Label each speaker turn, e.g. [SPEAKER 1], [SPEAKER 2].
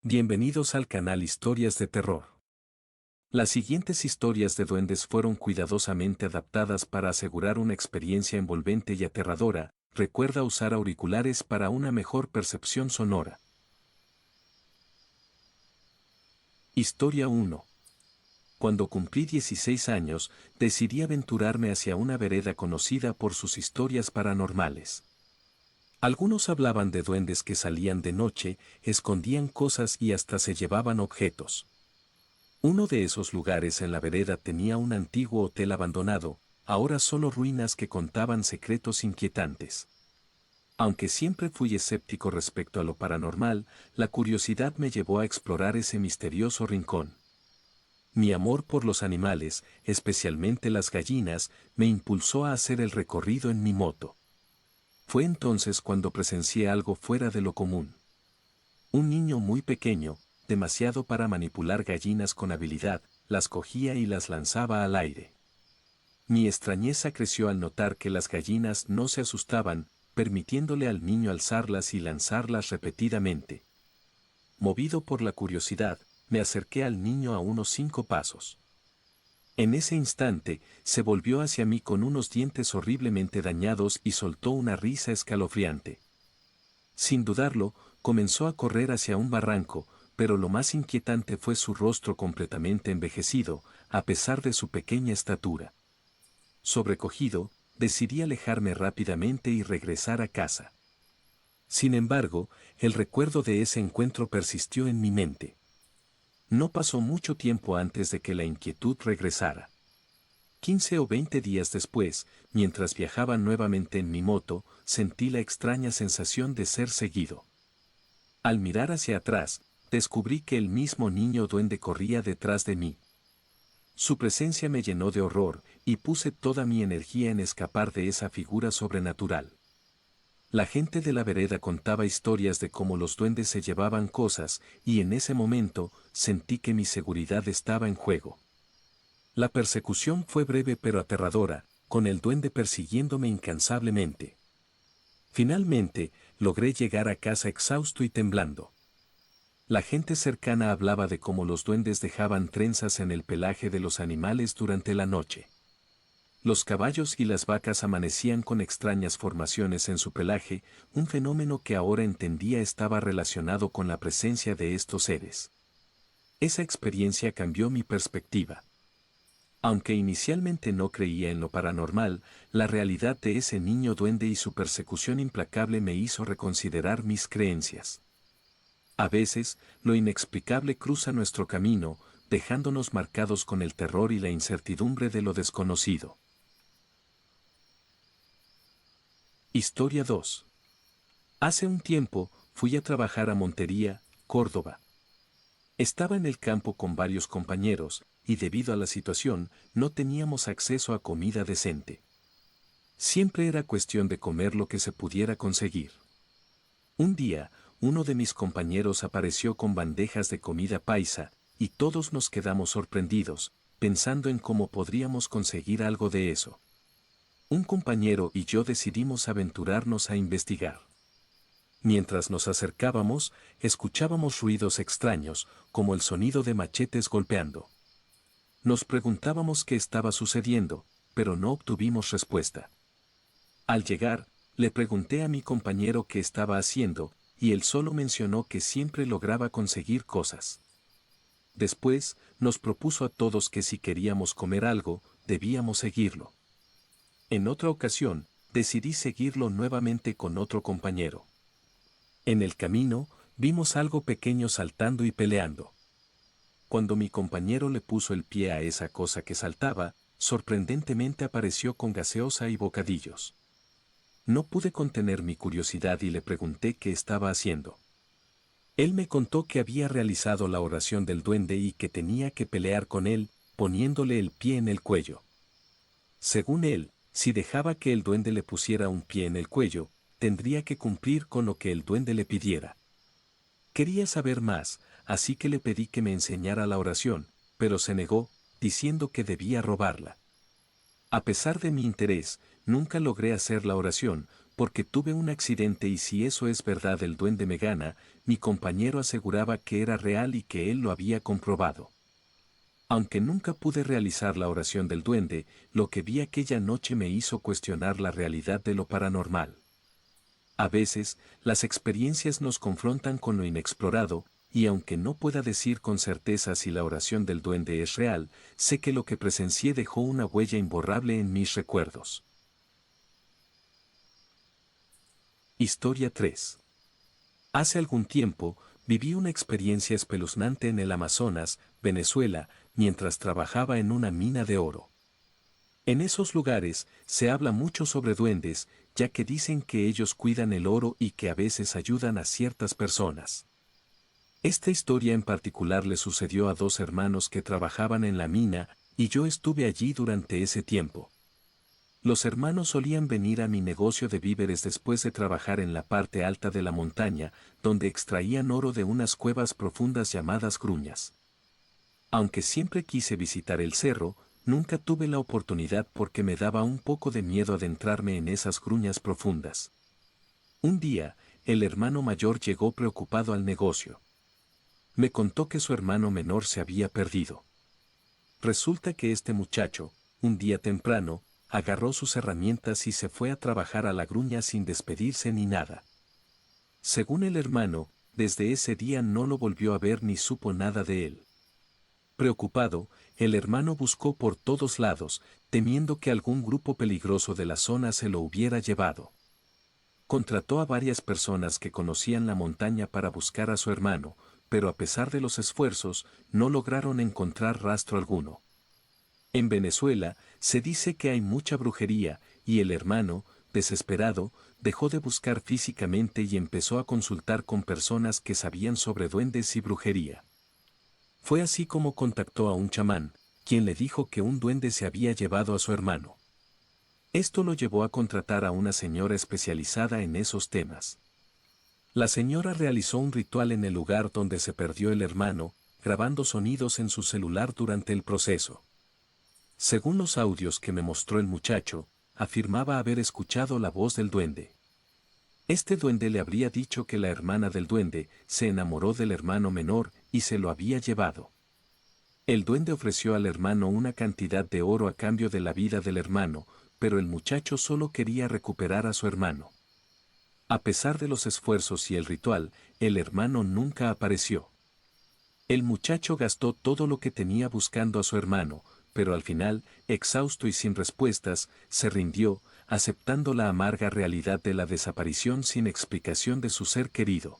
[SPEAKER 1] Bienvenidos al canal Historias de Terror. Las siguientes historias de duendes fueron cuidadosamente adaptadas para asegurar una experiencia envolvente y aterradora. Recuerda usar auriculares para una mejor percepción sonora. Historia 1. Cuando cumplí 16 años, decidí aventurarme hacia una vereda conocida por sus historias paranormales. Algunos hablaban de duendes que salían de noche, escondían cosas y hasta se llevaban objetos. Uno de esos lugares en la vereda tenía un antiguo hotel abandonado, ahora solo ruinas que contaban secretos inquietantes. Aunque siempre fui escéptico respecto a lo paranormal, la curiosidad me llevó a explorar ese misterioso rincón. Mi amor por los animales, especialmente las gallinas, me impulsó a hacer el recorrido en mi moto. Fue entonces cuando presencié algo fuera de lo común. Un niño muy pequeño, demasiado para manipular gallinas con habilidad, las cogía y las lanzaba al aire. Mi extrañeza creció al notar que las gallinas no se asustaban, permitiéndole al niño alzarlas y lanzarlas repetidamente. Movido por la curiosidad, me acerqué al niño a unos 5 pasos. En ese instante, se volvió hacia mí con unos dientes horriblemente dañados y soltó una risa escalofriante. Sin dudarlo, comenzó a correr hacia un barranco, pero lo más inquietante fue su rostro completamente envejecido, a pesar de su pequeña estatura. Sobrecogido, decidí alejarme rápidamente y regresar a casa. Sin embargo, el recuerdo de ese encuentro persistió en mi mente. No pasó mucho tiempo antes de que la inquietud regresara. 15 o 20 días después, mientras viajaba nuevamente en mi moto, sentí la extraña sensación de ser seguido. Al mirar hacia atrás, descubrí que el mismo niño duende corría detrás de mí. Su presencia me llenó de horror, y puse toda mi energía en escapar de esa figura sobrenatural. La gente de la vereda contaba historias de cómo los duendes se llevaban cosas, y en ese momento, sentí que mi seguridad estaba en juego. La persecución fue breve pero aterradora, con el duende persiguiéndome incansablemente. Finalmente, logré llegar a casa exhausto y temblando. La gente cercana hablaba de cómo los duendes dejaban trenzas en el pelaje de los animales durante la noche. Los caballos y las vacas amanecían con extrañas formaciones en su pelaje, un fenómeno que ahora entendía estaba relacionado con la presencia de estos seres. Esa experiencia cambió mi perspectiva. Aunque inicialmente no creía en lo paranormal, la realidad de ese niño duende y su persecución implacable me hizo reconsiderar mis creencias. A veces, lo inexplicable cruza nuestro camino, dejándonos marcados con el terror y la incertidumbre de lo desconocido. Historia 2. Hace un tiempo, fui a trabajar a Montería, Córdoba. Estaba en el campo con varios compañeros, y debido a la situación, no teníamos acceso a comida decente. Siempre era cuestión de comer lo que se pudiera conseguir. Un día, uno de mis compañeros apareció con bandejas de comida paisa, y todos nos quedamos sorprendidos, pensando en cómo podríamos conseguir algo de eso. Un compañero y yo decidimos aventurarnos a investigar. Mientras nos acercábamos, escuchábamos ruidos extraños, como el sonido de machetes golpeando. Nos preguntábamos qué estaba sucediendo, pero no obtuvimos respuesta. Al llegar, le pregunté a mi compañero qué estaba haciendo, y él solo mencionó que siempre lograba conseguir cosas. Después, nos propuso a todos que si queríamos comer algo, debíamos seguirlo. En otra ocasión, decidí seguirlo nuevamente con otro compañero. En el camino, vimos algo pequeño saltando y peleando. Cuando mi compañero le puso el pie a esa cosa que saltaba, sorprendentemente apareció con gaseosa y bocadillos. No pude contener mi curiosidad y le pregunté qué estaba haciendo. Él me contó que había realizado la oración del duende y que tenía que pelear con él, poniéndole el pie en el cuello. Según él, si dejaba que el duende le pusiera un pie en el cuello, tendría que cumplir con lo que el duende le pidiera. Quería saber más, así que le pedí que me enseñara la oración, pero se negó, diciendo que debía robarla. A pesar de mi interés, nunca logré hacer la oración, porque tuve un accidente y si eso es verdad el duende me gana, mi compañero aseguraba que era real y que él lo había comprobado. Aunque nunca pude realizar la oración del duende, lo que vi aquella noche me hizo cuestionar la realidad de lo paranormal. A veces, las experiencias nos confrontan con lo inexplorado, y aunque no pueda decir con certeza si la oración del duende es real, sé que lo que presencié dejó una huella imborrable en mis recuerdos. Historia 3. Hace algún tiempo, viví una experiencia espeluznante en el Amazonas, Venezuela, mientras trabajaba en una mina de oro. En esos lugares, se habla mucho sobre duendes, ya que dicen que ellos cuidan el oro y que a veces ayudan a ciertas personas. Esta historia en particular le sucedió a dos hermanos que trabajaban en la mina, y yo estuve allí durante ese tiempo. Los hermanos solían venir a mi negocio de víveres después de trabajar en la parte alta de la montaña, donde extraían oro de unas cuevas profundas llamadas gruñas. Aunque siempre quise visitar el cerro, nunca tuve la oportunidad porque me daba un poco de miedo adentrarme en esas gruñas profundas. Un día, el hermano mayor llegó preocupado al negocio. Me contó que su hermano menor se había perdido. Resulta que este muchacho, un día temprano, agarró sus herramientas y se fue a trabajar a la gruña sin despedirse ni nada. Según el hermano, desde ese día no lo volvió a ver ni supo nada de él. Preocupado, el hermano buscó por todos lados, temiendo que algún grupo peligroso de la zona se lo hubiera llevado. Contrató a varias personas que conocían la montaña para buscar a su hermano, pero a pesar de los esfuerzos, no lograron encontrar rastro alguno. En Venezuela, se dice que hay mucha brujería, y el hermano, desesperado, dejó de buscar físicamente y empezó a consultar con personas que sabían sobre duendes y brujería. Fue así como contactó a un chamán, quien le dijo que un duende se había llevado a su hermano. Esto lo llevó a contratar a una señora especializada en esos temas. La señora realizó un ritual en el lugar donde se perdió el hermano, grabando sonidos en su celular durante el proceso. Según los audios que me mostró el muchacho, afirmaba haber escuchado la voz del duende. Este duende le habría dicho que la hermana del duende se enamoró del hermano menor y se lo había llevado. El duende ofreció al hermano una cantidad de oro a cambio de la vida del hermano, pero el muchacho solo quería recuperar a su hermano. A pesar de los esfuerzos y el ritual, el hermano nunca apareció. El muchacho gastó todo lo que tenía buscando a su hermano, pero al final, exhausto y sin respuestas, se rindió, aceptando la amarga realidad de la desaparición sin explicación de su ser querido.